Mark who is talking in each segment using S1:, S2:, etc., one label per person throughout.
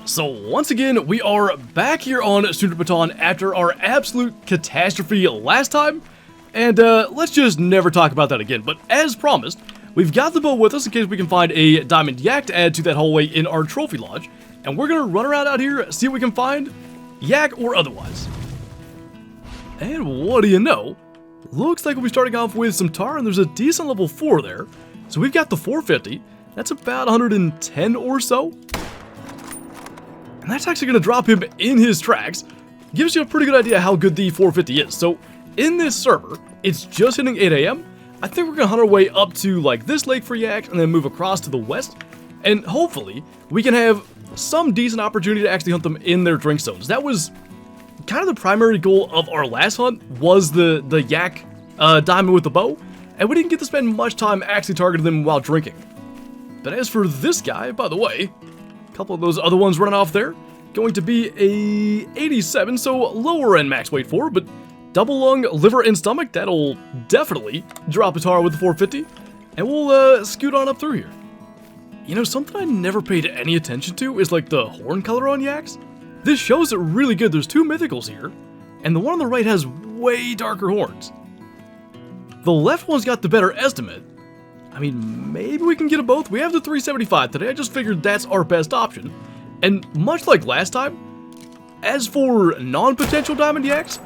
S1: So once again, we are back here on Sundarpatan after our absolute catastrophe last time, and let's just never talk about that again. But as promised, we've got the bow with us in case we can find a diamond yak to add to that hallway in our trophy lodge, and we're gonna run around out here, see what we can find, yak or otherwise. And what do you know? Looks like we'll be starting off with some tar, and there's a decent level 4 there. So we've got the 450, that's about 110 or so. And that's actually going to drop him in his tracks. Gives you a pretty good idea how good the 450 is. So, in this server, it's just hitting 8 AM. I think we're going to hunt our way up to, like, this lake for yaks and then move across to the west. And hopefully, we can have some decent opportunity to actually hunt them in their drink zones. That was kind of the primary goal of our last hunt, was the yak diamond with the bow. And we didn't get to spend much time actually targeting them while drinking. But as for this guy, by the way, couple of those other ones running off there, going to be a 87, so lower end max weight for, but double lung, liver, and stomach, that'll definitely drop a tar with the 450, and we'll scoot on up through here. You know, something I never paid any attention to is like the horn color on yaks. This shows it really good. There's two mythicals here, and the one on the right has way darker horns. The left one's got the better estimate. I mean, maybe we can get them both. We have the 375 today. I just figured that's our best option. And much like last time, as for non-potential diamond yaks,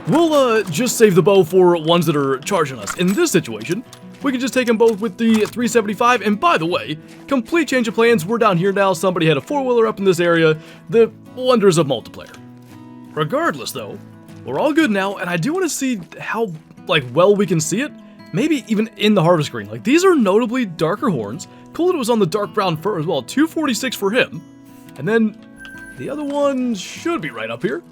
S1: we'll just save the bow for ones that are charging us. In this situation, we can just take them both with the 375. And by the way, complete change of plans. We're down here now. Somebody had a four-wheeler up in this area. The wonders of multiplayer. Regardless, though, we're all good now. And I do want to see how, well we can see it. Maybe even in the harvest screen. Like, these are notably darker horns. Cool that it was on the dark brown fur as well. 246 for him. And then the other one should be right up here.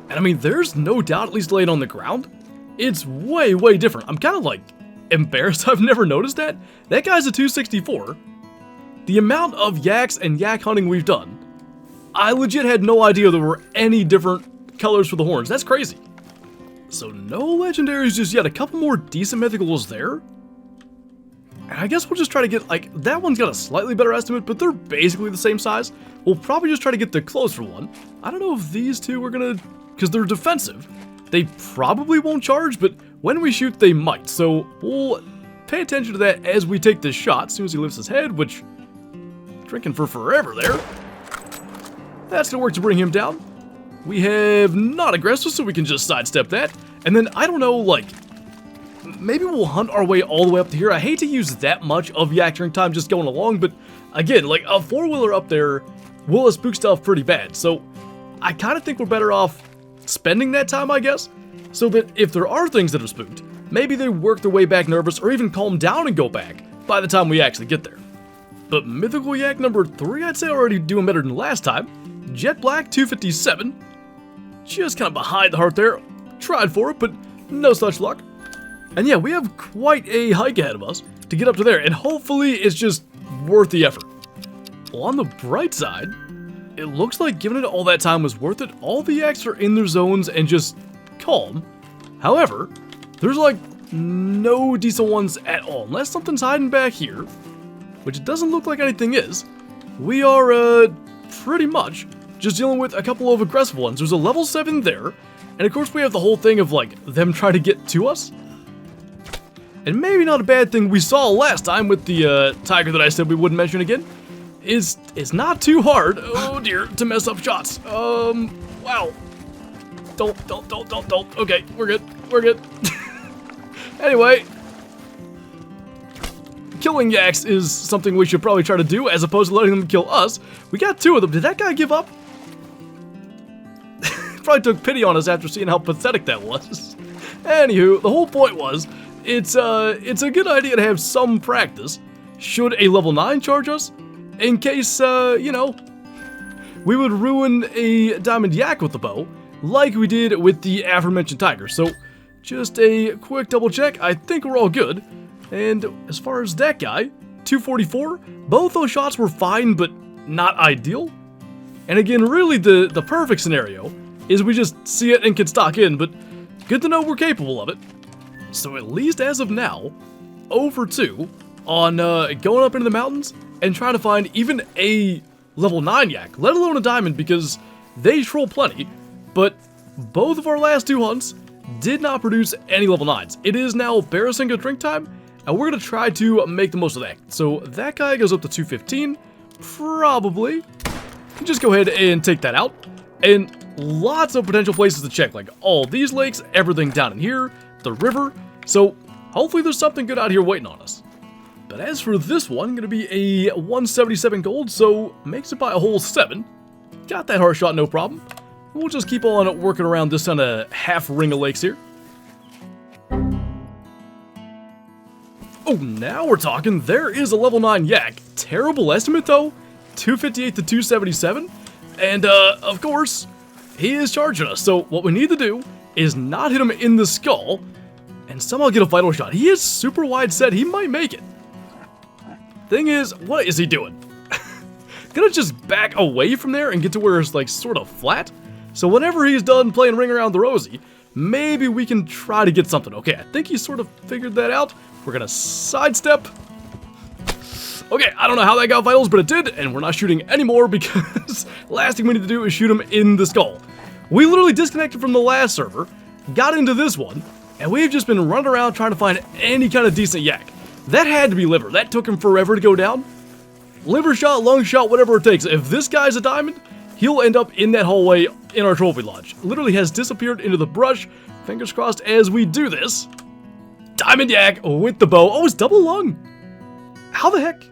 S1: And I mean, there's no doubt, at least laying on the ground, it's way, way different. I'm kind of embarrassed I've never noticed that. That guy's a 264. The amount of yaks and yak hunting we've done, I legit had no idea there were any different colors for the horns. That's crazy. So no legendaries just yet. A couple more decent mythicals there. And I guess we'll just try to get, that one's got a slightly better estimate, but they're basically the same size. We'll probably just try to get the closer one. I don't know if these two are gonna, because they're defensive. They probably won't charge, but when we shoot, they might. So we'll pay attention to that as we take this shot, as soon as he lifts his head, which, drinking for forever there. That's gonna work to bring him down. We have not aggressive, so we can just sidestep that. And then, I don't know, maybe we'll hunt our way all the way up to here. I hate to use that much of yak drink time just going along, but again, a four-wheeler up there will spook stuff pretty bad. So I kind of think we're better off spending that time, I guess, so that if there are things that are spooked, maybe they work their way back nervous or even calm down and go back by the time we actually get there. But mythical yak number 3, I'd say already doing better than last time. Jet black 257. Just kind of behind the heart there. Tried for it, but no such luck. And yeah, we have quite a hike ahead of us to get up to there, and hopefully it's just worth the effort. Well, on the bright side, it looks like giving it all that time was worth it. All the yaks are in their zones and just calm. However, there's no decent ones at all, unless something's hiding back here, which it doesn't look like anything is. We are pretty much just dealing with a couple of aggressive ones. There's a level 7 there, and of course we have the whole thing of them trying to get to us. And maybe not a bad thing we saw last time with the tiger that I said we wouldn't mention again. It's not too hard, oh dear, to mess up shots. Wow. Don't. Okay, we're good. Anyway. Killing yaks is something we should probably try to do as opposed to letting them kill us. We got 2 of them. Did that guy give up? Probably took pity on us after seeing how pathetic that was. Anywho, the whole point was, it's a good idea to have some practice should a level 9 charge us, in case, we would ruin a diamond yak with the bow, like we did with the aforementioned tiger. So, just a quick double check. I think we're all good. And as far as that guy, 244, both those shots were fine, but not ideal. And again, really the perfect scenario is we just see it and can stock in, but good to know we're capable of it. So at least as of now, 0 for 2 on going up into the mountains and trying to find even a level 9 yak, let alone a diamond, because they troll plenty, but both of our last 2 hunts did not produce any level 9s. It is now Barasinga drink time, and we're going to try to make the most of that. So that guy goes up to 215, probably. Just go ahead and take that out. And lots of potential places to check, like all these lakes, everything down in here, the river. So hopefully there's something good out here waiting on us. But as for this one, going to be a 177 gold, so makes it by a whole 7. Got that heart shot, no problem. We'll just keep on working around this kind of half ring of lakes here. Oh, now we're talking. There is a level 9 yak. Terrible estimate though, 258 to 277. And of course, he is charging us. So what we need to do is not hit him in the skull and somehow get a vital shot. He is super wide set. He might make it. Thing is, what is he doing? Gonna just back away from there and get to where it's like sort of flat. So whenever he's done playing Ring Around the Rosie, maybe we can try to get something. Okay, I think he sort of figured that out. We're gonna sidestep. Okay, I don't know how that got vitals, but it did, and we're not shooting anymore because last thing we need to do is shoot him in the skull. We literally disconnected from the last server, got into this one, and we've just been running around trying to find any kind of decent yak. That had to be liver. That took him forever to go down. Liver shot, lung shot, whatever it takes. If this guy's a diamond, he'll end up in that hallway in our trophy lodge. Literally has disappeared into the brush. Fingers crossed as we do this. Diamond yak with the bow. Oh, it's double lung. How the heck?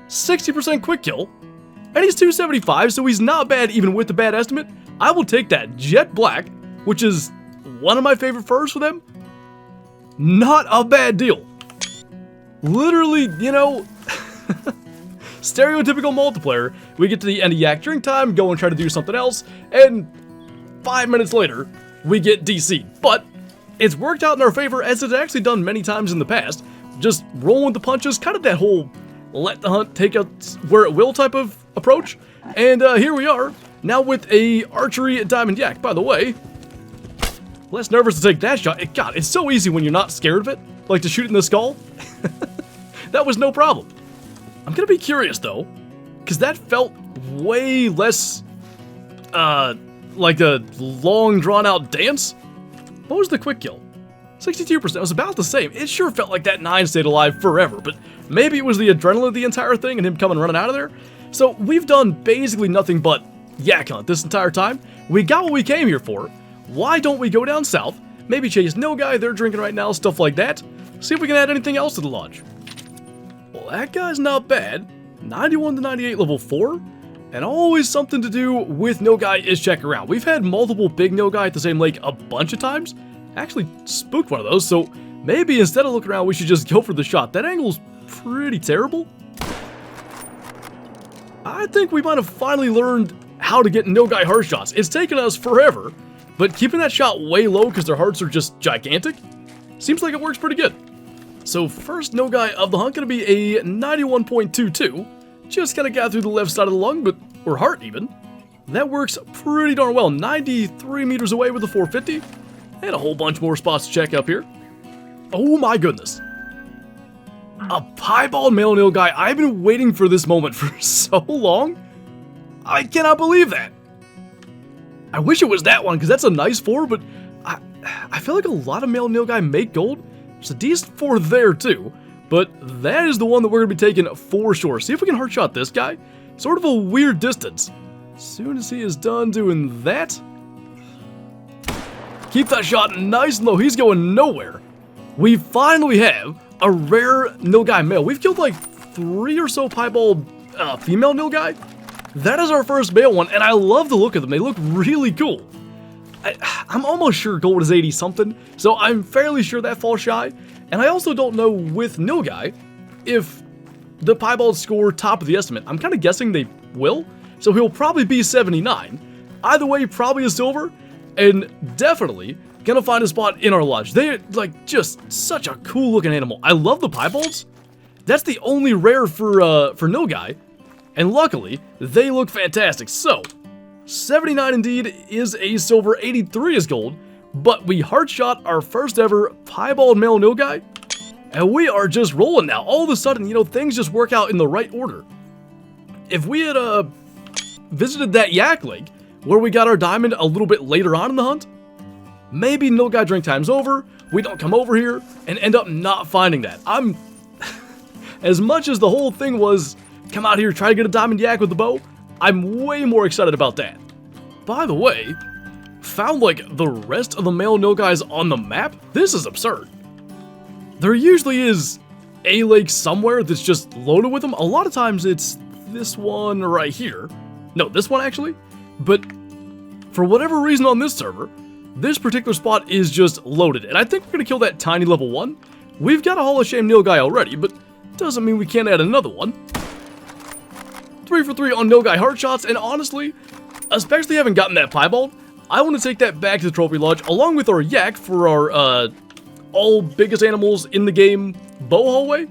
S1: 60% quick kill. And he's 275, so he's not bad even with the bad estimate. I will take that. Jet black, which is one of my favorite furs for them. Not a bad deal. Literally, you know, stereotypical multiplayer. We get to the end of yak drink time, go and try to do something else, and 5 minutes later, we get DC'd. But it's worked out in our favor, as it's actually done many times in the past. Just rolling with the punches, kind of that whole let the hunt take us where it will type of approach. And here we are, now with a archery diamond yak. By the way, less nervous to take that shot. God, it's so easy when you're not scared of it, like to shoot in the skull. That was no problem. I'm gonna be curious though, because that felt way less like a long drawn out dance. What was the quick kill? 62%. It was about the same. It sure felt like that 9 stayed alive forever, but maybe it was the adrenaline of the entire thing and him coming running out of there. So we've done basically nothing but yak hunt this entire time. We got what we came here for. Why don't we go down south, maybe chase Nilgai, they're drinking right now, stuff like that. See if we can add anything else to the lodge. Well, that guy's not bad. 91 to 98 level 4. And always something to do with Nilgai is check around. We've had multiple big Nilgai at the same lake a bunch of times. Actually spooked one of those, so maybe instead of looking around, we should just go for the shot. That angle's pretty terrible. I think we might have finally learned how to get Nilgai heart shots. It's taken us forever, but keeping that shot way low because their hearts are just gigantic seems like it works pretty good. So first Nilgai of the hunt gonna be a 91.22. Just kind of got through the left side of the lung, but or heart even. That works pretty darn well. 93 meters away with a 450. And a whole bunch more spots to check up here. Oh my goodness. A piebald male Nilgai. I've been waiting for this moment for so long. I cannot believe that. I wish it was that one, because that's a nice 4, but I feel like a lot of male Nilgai make gold. There's a decent 4 there too, but that is the one that we're going to be taking for sure. See if we can heart shot this guy. Sort of a weird distance. As soon as he is done doing that, keep that shot nice and low. He's going nowhere. We finally have a rare Nilgai male. We've killed like 3 or so piebald female Nilgai. That is our first male one, and I love the look of them. They look really cool. I'm almost sure gold is 80 something, so I'm fairly sure that falls shy. And I also don't know with Nilgai if the piebalds score top of the estimate. I'm kind of guessing they will, so he'll probably be 79. Either way, probably a silver, and definitely gonna find a spot in our lodge. They're like just such a cool looking animal. I love the piebalds. That's the only rare for Nilgai, and luckily they look fantastic. So 79 indeed is a silver, 83 is gold, but we heart shot our first ever piebald male Nilgai, and we are just rolling now. All of a sudden, you know, things just work out in the right order. if we had visited that yak lake where we got our diamond a little bit later on in the hunt, maybe Nilgai drink time's over, we don't come over here, and end up not finding that. As much as the whole thing was, come out here, try to get a diamond yak with the bow, I'm way more excited about that. By the way, found like the rest of the male Nilgais on the map? This is absurd. There usually is a lake somewhere that's just loaded with them. A lot of times it's this one right here. No, this one actually. But for whatever reason on this server, this particular spot is just loaded. And I think we're going to kill that tiny level 1. We've got a Hall of Shame Nilgai already, but doesn't mean we can't add another one. 3 for 3 on Nilgai heart shots, and honestly, especially having gotten that piebald, I want to take that back to the trophy lodge along with our yak for our all biggest animals in the game bow hallway,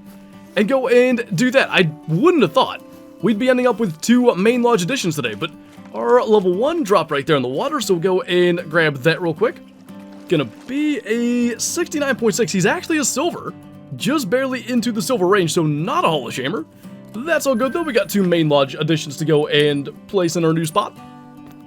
S1: and go and do that. I wouldn't have thought we'd be ending up with 2 main lodge additions today, but our level 1 dropped right there in the water, so we'll go and grab that real quick. Gonna be a 69.6. He's actually a silver, just barely into the silver range, so not a Hall of Shamer. That's all good though. We got 2 main lodge additions to go and place in our new spot.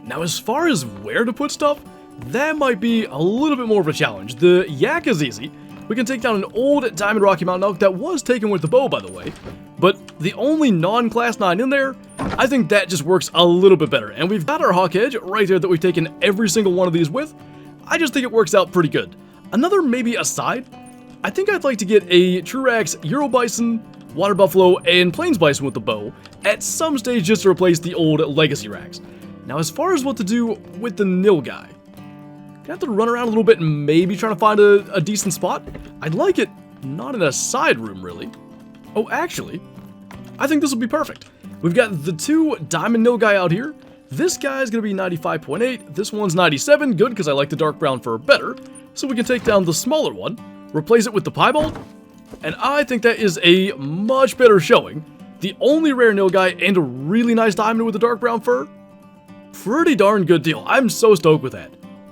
S1: Now, as far as where to put stuff, that might be a little bit more of a challenge. The yak is easy. We can take down an old Diamond Rocky Mountain elk that was taken with the bow, by the way. But the only non-class 9 in there, I think that just works a little bit better. And we've got our hawk edge right there that we've taken every single one of these with. I just think it works out pretty good. Another maybe aside, I think I'd like to get a Truax Euro Bison, Water Buffalo, and Plains Bison with the bow at some stage just to replace the old Legacy racks. Now, as far as what to do with the Nilgai, gonna have to run around a little bit and maybe try to find a decent spot. I'd like it not in a side room, really. Oh, actually, I think this will be perfect. We've got the 2 Diamond Nilgai out here. This guy's gonna be 95.8. This one's 97. Good, because I like the dark brown fur better. So we can take down the smaller one, replace it with the piebald, and I think that is a much better showing. The only rare Nilgai and a really nice diamond with the dark brown fur. Pretty darn good deal. I'm so stoked with that.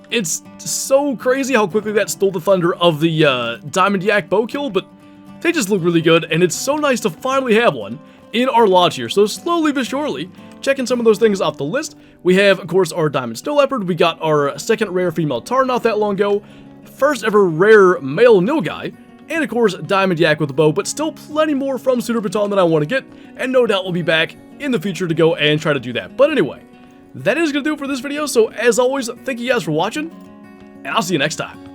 S1: It's so crazy how quickly that stole the thunder of the Diamond Yak bow kill, but they just look really good, and it's so nice to finally have one in our lodge here. So slowly but surely, checking some of those things off the list. We have, of course, our Diamond Snow Leopard. We got our second rare female Tar not that long ago. First ever rare male Nilgai. And of course, Diamond Yak with the bow, but still plenty more from Sundarpatan that I want to get. And no doubt we'll be back in the future to go and try to do that. But anyway, that is going to do it for this video. So as always, thank you guys for watching, and I'll see you next time.